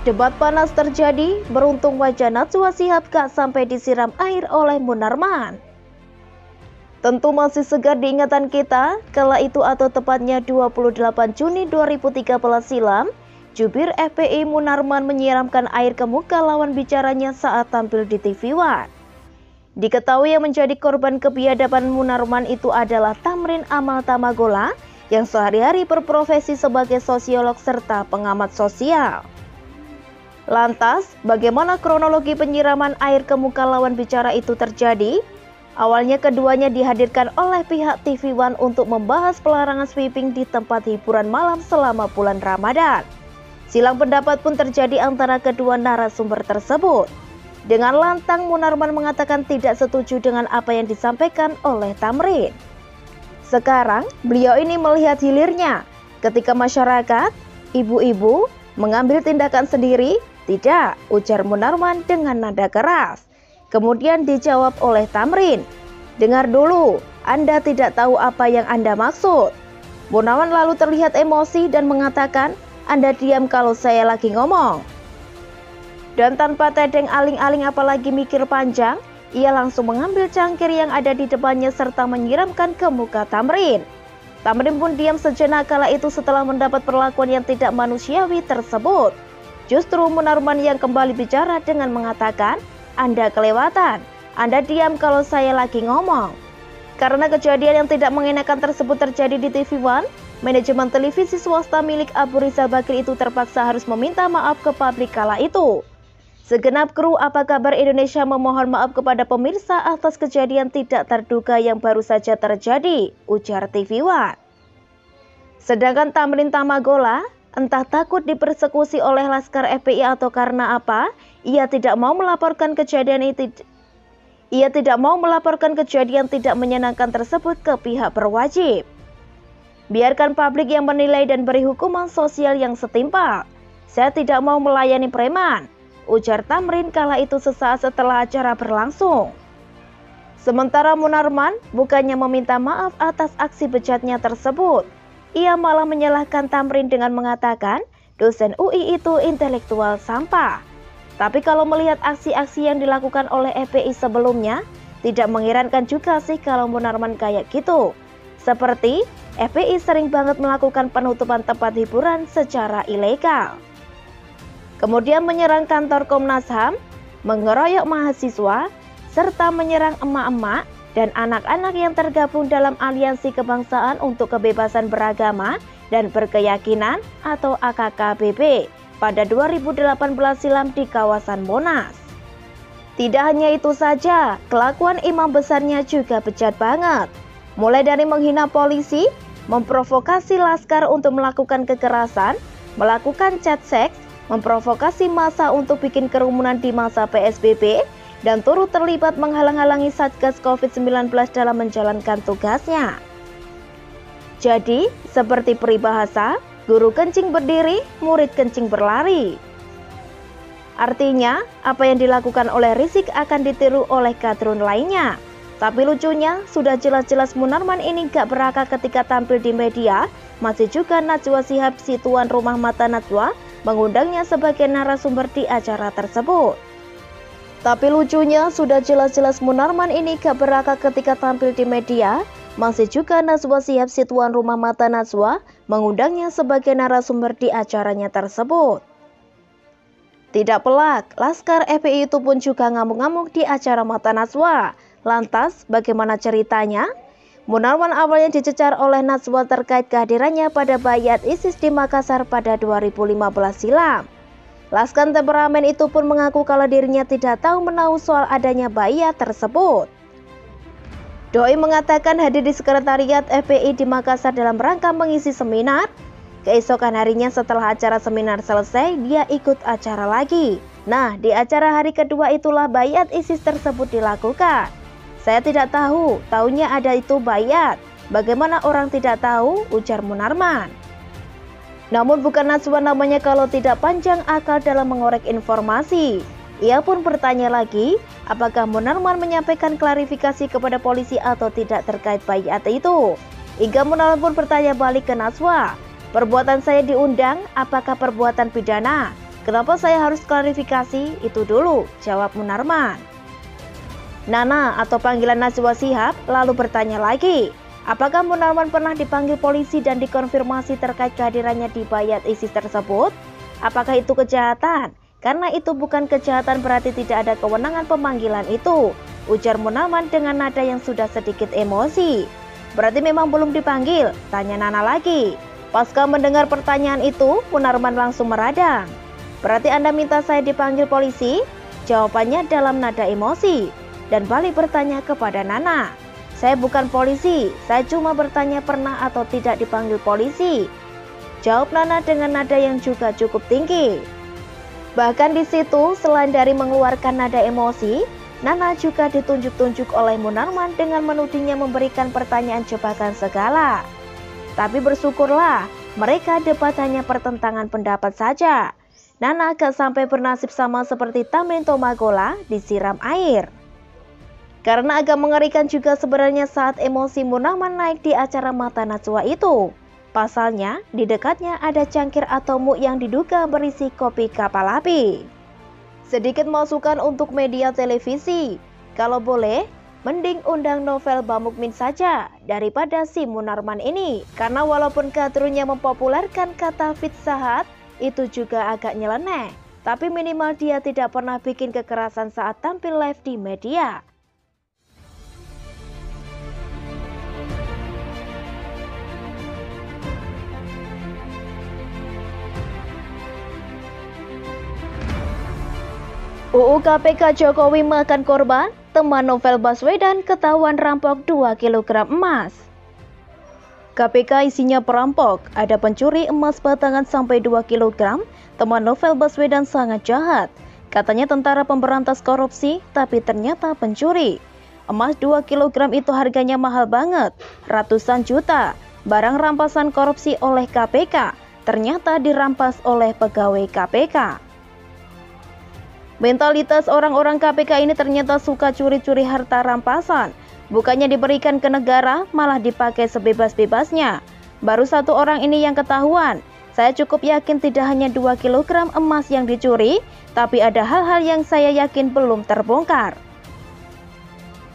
Debat panas terjadi, beruntung wajah Najwa Shihab gak sampai disiram air oleh Munarman. Tentu masih segar di ingatan kita, kala itu atau tepatnya 28 Juni 2013 silam, jubir FPI Munarman menyiramkan air ke muka lawan bicaranya saat tampil di TV One. Diketahui yang menjadi korban kebiadaban Munarman itu adalah Tamrin Amal Tamagola yang sehari-hari berprofesi sebagai sosiolog serta pengamat sosial. Lantas, bagaimana kronologi penyiraman air ke muka lawan bicara itu terjadi? Awalnya keduanya dihadirkan oleh pihak TV One untuk membahas pelarangan sweeping di tempat hiburan malam selama bulan Ramadan. Silang pendapat pun terjadi antara kedua narasumber tersebut. Dengan lantang Munarman mengatakan tidak setuju dengan apa yang disampaikan oleh Tamrin. Sekarang, beliau ini melihat hilirnya ketika masyarakat, ibu-ibu, mengambil tindakan sendiri. Tidak, ujar Munarman dengan nada keras. Kemudian dijawab oleh Tamrin, dengar dulu, Anda tidak tahu apa yang Anda maksud. Munarman lalu terlihat emosi dan mengatakan, Anda diam kalau saya lagi ngomong. Dan tanpa tedeng aling-aling apalagi mikir panjang, ia langsung mengambil cangkir yang ada di depannya serta menyiramkan ke muka Tamrin. Tamrin pun diam sejenak kala itu setelah mendapat perlakuan yang tidak manusiawi tersebut. Justru Munarman yang kembali bicara dengan mengatakan, Anda kelewatan, Anda diam kalau saya lagi ngomong. Karena kejadian yang tidak mengenakan tersebut terjadi di TV One, manajemen televisi swasta milik Abu Rizal Bakri itu terpaksa harus meminta maaf ke publik kala itu. Segenap kru Apa Kabar Indonesia memohon maaf kepada pemirsa atas kejadian tidak terduga yang baru saja terjadi, ujar TV One. Sedangkan Tamrin Tamagola, entah takut dipersekusi oleh Laskar FPI atau karena apa, ia tidak mau melaporkan kejadian tidak menyenangkan tersebut ke pihak berwajib. Biarkan publik yang menilai dan beri hukuman sosial yang setimpal. Saya tidak mau melayani preman, ujar Tamrin kala itu sesaat setelah acara berlangsung. Sementara Munarman bukannya meminta maaf atas aksi bejatnya tersebut, ia malah menyalahkan Tamrin dengan mengatakan dosen UI itu intelektual sampah. Tapi kalau melihat aksi-aksi yang dilakukan oleh FPI sebelumnya, tidak mengherankan juga sih kalau Munarman kayak gitu. Seperti FPI sering banget melakukan penutupan tempat hiburan secara ilegal. Kemudian menyerang kantor Komnas HAM, mengeroyok mahasiswa, serta menyerang emak-emak dan anak-anak yang tergabung dalam Aliansi Kebangsaan untuk Kebebasan Beragama dan Berkeyakinan atau AKKBB pada 2018 silam di kawasan Monas. Tidak hanya itu saja, kelakuan imam besarnya juga bejat banget. Mulai dari menghina polisi, memprovokasi laskar untuk melakukan kekerasan, melakukan chat seks, memprovokasi massa untuk bikin kerumunan di masa PSBB, dan turut terlibat menghalang-halangi Satgas COVID-19 dalam menjalankan tugasnya. Jadi, seperti peribahasa, guru kencing berdiri, murid kencing berlari. Artinya, apa yang dilakukan oleh Rizik akan ditiru oleh kadrun lainnya. Tapi lucunya, sudah jelas-jelas Munarman ini gak berakal ketika tampil di media, masih juga Najwa Shihab si tuan rumah mata Najwa mengundangnya sebagai narasumber di acara tersebut. Tapi lucunya, sudah jelas-jelas Munarman ini gak berakal ketika tampil di media, masih juga Najwa Shihab si tuan rumah mata Najwa mengundangnya sebagai narasumber di acaranya tersebut. Tidak pelak, Laskar FPI itu pun juga ngamuk-ngamuk di acara mata Najwa. Lantas, bagaimana ceritanya? Munarman awalnya dicecar oleh Najwa terkait kehadirannya pada Bayat ISIS di Makassar pada 2015 silam. Laskar temperamen itu pun mengaku kalau dirinya tidak tahu menahu soal adanya bayat tersebut. Doi mengatakan hadir di sekretariat FPI di Makassar dalam rangka mengisi seminar. Keesokan harinya setelah acara seminar selesai, dia ikut acara lagi. Nah, di acara hari kedua itulah bayat ISIS tersebut dilakukan. Saya tidak tahu, taunya ada itu bayat. Bagaimana orang tidak tahu, ujar Munarman. Namun bukan Najwa namanya kalau tidak panjang akal dalam mengorek informasi. Ia pun bertanya lagi, apakah Munarman menyampaikan klarifikasi kepada polisi atau tidak terkait bayat itu. Hingga Munarman pun bertanya balik ke Najwa, perbuatan saya diundang, apakah perbuatan pidana? Kenapa saya harus klarifikasi? Itu dulu, jawab Munarman. Nana atau panggilan Najwa Shihab lalu bertanya lagi, apakah Munarman pernah dipanggil polisi dan dikonfirmasi terkait kehadirannya di bayat ISIS tersebut? Apakah itu kejahatan? Karena itu bukan kejahatan berarti tidak ada kewenangan pemanggilan itu, ujar Munarman dengan nada yang sudah sedikit emosi. Berarti memang belum dipanggil? Tanya Nana lagi. Pasca mendengar pertanyaan itu, Munarman langsung meradang. Berarti Anda minta saya dipanggil polisi? Jawabannya dalam nada emosi dan balik bertanya kepada Nana. Saya bukan polisi, saya cuma bertanya pernah atau tidak dipanggil polisi. Jawab Nana dengan nada yang juga cukup tinggi. Bahkan di situ, selain dari mengeluarkan nada emosi, Nana juga ditunjuk-tunjuk oleh Munarman dengan menudingnya memberikan pertanyaan jebakan segala. Tapi bersyukurlah, mereka debat hanya pertentangan pendapat saja. Nana gak sampai bernasib sama seperti Tamin Tomagola disiram air. Karena agak mengerikan juga sebenarnya saat emosi Munarman naik di acara Mata Najwa itu. Pasalnya, di dekatnya ada cangkir atau muk yang diduga berisi kopi kapal api. Sedikit masukan untuk media televisi, kalau boleh, mending undang Novel Bamukmin saja daripada si Munarman ini. Karena walaupun kadrunya mempopulerkan kata fitsahat, itu juga agak nyeleneh. Tapi minimal dia tidak pernah bikin kekerasan saat tampil live di media. UU KPK Jokowi makan korban, teman Novel Baswedan ketahuan rampok 2 kg emas. KPK isinya perampok, ada pencuri emas batangan sampai 2 kg, teman Novel Baswedan sangat jahat. Katanya tentara pemberantas korupsi, tapi ternyata pencuri. Emas 2 kg itu harganya mahal banget, ratusan juta. Barang rampasan korupsi oleh KPK, ternyata dirampas oleh pegawai KPK. Mentalitas orang-orang KPK ini ternyata suka curi-curi harta rampasan. Bukannya diberikan ke negara, malah dipakai sebebas-bebasnya. Baru satu orang ini yang ketahuan. Saya cukup yakin tidak hanya 2 kg emas yang dicuri, tapi ada hal-hal yang saya yakin belum terbongkar.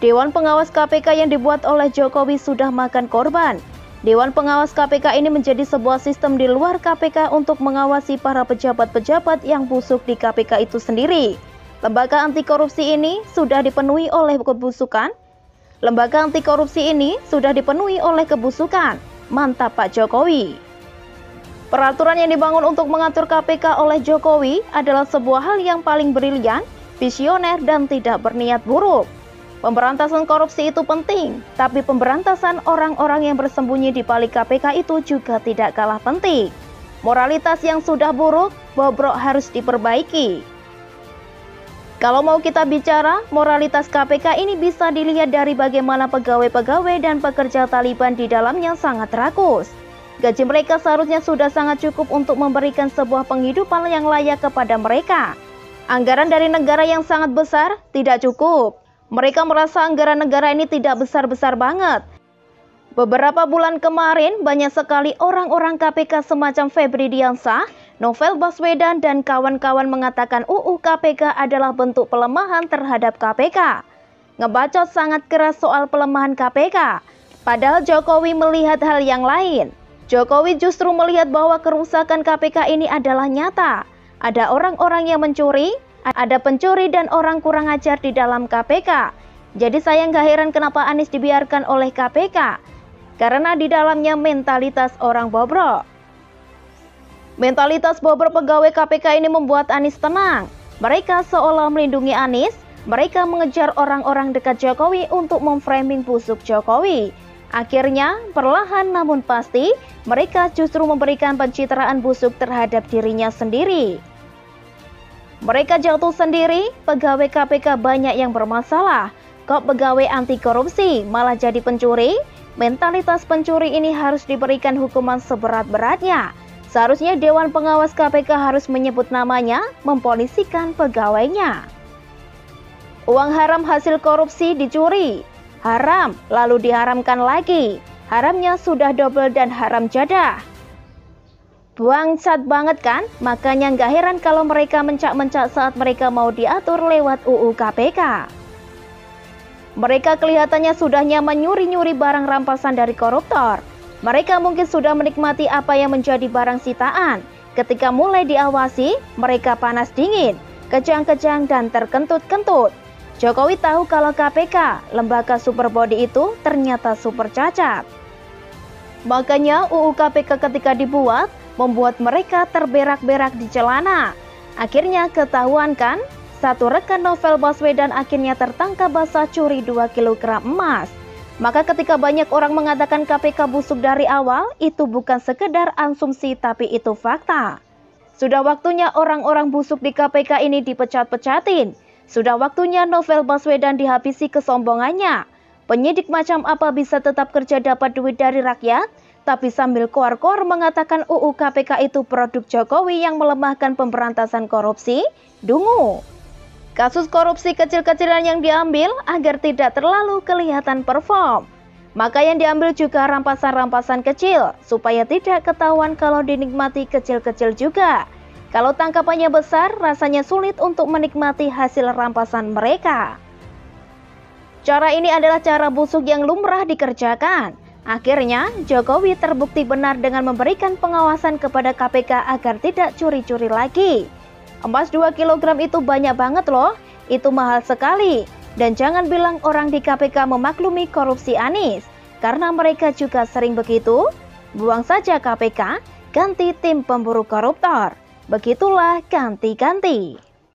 Dewan Pengawas KPK yang dibuat oleh Jokowi sudah makan korban. Dewan Pengawas KPK ini menjadi sebuah sistem di luar KPK untuk mengawasi para pejabat-pejabat yang busuk di KPK itu sendiri. Lembaga anti korupsi ini sudah dipenuhi oleh kebusukan. Mantap Pak Jokowi. Peraturan yang dibangun untuk mengatur KPK oleh Jokowi adalah sebuah hal yang paling brilian, visioner, dan tidak berniat buruk. Pemberantasan korupsi itu penting, tapi pemberantasan orang-orang yang bersembunyi di balik KPK itu juga tidak kalah penting. Moralitas yang sudah buruk, bobrok harus diperbaiki. Kalau mau kita bicara, moralitas KPK ini bisa dilihat dari bagaimana pegawai-pegawai dan pekerja Taliban di dalamnya sangat rakus. Gaji mereka seharusnya sudah sangat cukup untuk memberikan sebuah penghidupan yang layak kepada mereka. Anggaran dari negara yang sangat besar tidak cukup. Mereka merasa anggaran negara ini tidak besar-besar banget. Beberapa bulan kemarin, banyak sekali orang-orang KPK semacam Febri Diansah, Novel Baswedan, dan kawan-kawan mengatakan UU KPK adalah bentuk pelemahan terhadap KPK. Ngebacot sangat keras soal pelemahan KPK. Padahal Jokowi melihat hal yang lain. Jokowi justru melihat bahwa kerusakan KPK ini adalah nyata. Ada orang-orang yang mencuri, ada pencuri dan orang kurang ajar di dalam KPK. Jadi saya nggak heran kenapa Anies dibiarkan oleh KPK. Karena di dalamnya mentalitas orang bobrok. Mentalitas bobrok pegawai KPK ini membuat Anies tenang. Mereka seolah melindungi Anies. Mereka mengejar orang-orang dekat Jokowi untuk memframing busuk Jokowi. Akhirnya, perlahan namun pasti, mereka justru memberikan pencitraan busuk terhadap dirinya sendiri. Mereka jatuh sendiri, pegawai KPK banyak yang bermasalah. Kok pegawai anti korupsi malah jadi pencuri? Mentalitas pencuri ini harus diberikan hukuman seberat-beratnya. Seharusnya Dewan Pengawas KPK harus menyebut namanya, mempolisikan pegawainya. Uang haram hasil korupsi dicuri. Haram, lalu diharamkan lagi. Haramnya sudah double dan haram jadah. Bangsat banget kan? Makanya nggak heran kalau mereka mencak-mencak saat mereka mau diatur lewat UU KPK. Mereka kelihatannya sudah nyaman nyuri-nyuri barang rampasan dari koruptor. Mereka mungkin sudah menikmati apa yang menjadi barang sitaan. Ketika mulai diawasi, mereka panas dingin, kejang-kejang dan terkentut-kentut. Jokowi tahu kalau KPK, lembaga super body itu ternyata super cacat. Makanya UU KPK ketika dibuat, membuat mereka terberak-berak di celana. Akhirnya ketahuan kan, satu rekan Novel Baswedan akhirnya tertangkap basah curi 2 kg emas. Maka ketika banyak orang mengatakan KPK busuk dari awal, itu bukan sekedar asumsi tapi itu fakta. Sudah waktunya orang-orang busuk di KPK ini dipecat-pecatin. Sudah waktunya Novel Baswedan dihabisi kesombongannya. Penyidik macam apa bisa tetap kerja dapat duit dari rakyat, tapi sambil koar-koar mengatakan UU KPK itu produk Jokowi yang melemahkan pemberantasan korupsi? Dungu. Kasus korupsi kecil-kecilan yang diambil agar tidak terlalu kelihatan perform. Maka yang diambil juga rampasan-rampasan kecil, supaya tidak ketahuan kalau dinikmati kecil-kecil juga. Kalau tangkapannya besar, rasanya sulit untuk menikmati hasil rampasan mereka. Cara ini adalah cara busuk yang lumrah dikerjakan. Akhirnya, Jokowi terbukti benar dengan memberikan pengawasan kepada KPK agar tidak curi-curi lagi. Emas 2 kg itu banyak banget loh, itu mahal sekali. Dan jangan bilang orang di KPK memaklumi korupsi Anies, karena mereka juga sering begitu. Buang saja KPK, ganti tim pemburu koruptor. Begitulah ganti-ganti.